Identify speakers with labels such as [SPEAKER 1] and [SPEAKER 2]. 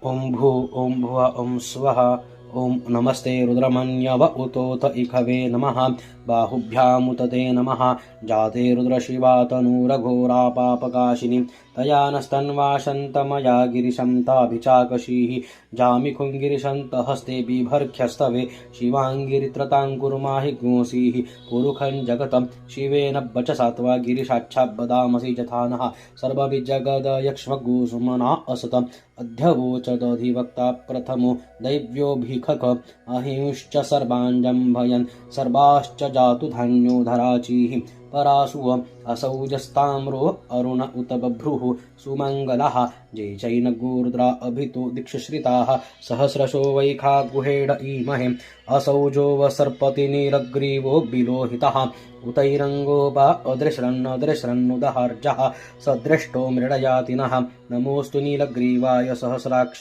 [SPEAKER 1] ॐ भू ॐ भुव ॐ स्वः ॐ नमस्ते रुद्रमन्यव उतोत इखवे नमः बाहुभ्यामुत ते नमः जाते रुद्रशिवा तनूरघोरापापकाशिनी तया नस्तन्वाशन्तमया गिरिशं ताभिचाकशीः जामिखुङ्गिरिशन्तहस्ते बिभर्ख्यस्तवे शिवाङ्गिरित्रताङ्कुर्माहि गोसीः पुरुखं जगतं शिवेन वचसा त्वा गिरिशाच्छाब्बदामसि यथा नः सर्वविजगदयक्ष्मगोसुमना असतम् अध्यवोचदधिवक्ता प्रथमो दैव्योऽभिखक अहिंश्च सर्वाञ्जम्भयन् सर्वाश्च जातु धान्यो धराचीः पराशुव असौजस्ताम्रो अरुण उत बभ्रुः सुमङ्गलः जय चैनगोरुद्रा अभितो दीक्षश्रिताः सहस्रशो वैखा गुहेड ईमहे असौजो सर्पतिनिरग्रीवो विलोहितः उतैरङ्गोप अदृश्रन्नदृश्रन्नुदहर्जः सदृष्टो मृडयातिनः नमोऽस्तु नीलग्रीवाय सहस्राक्ष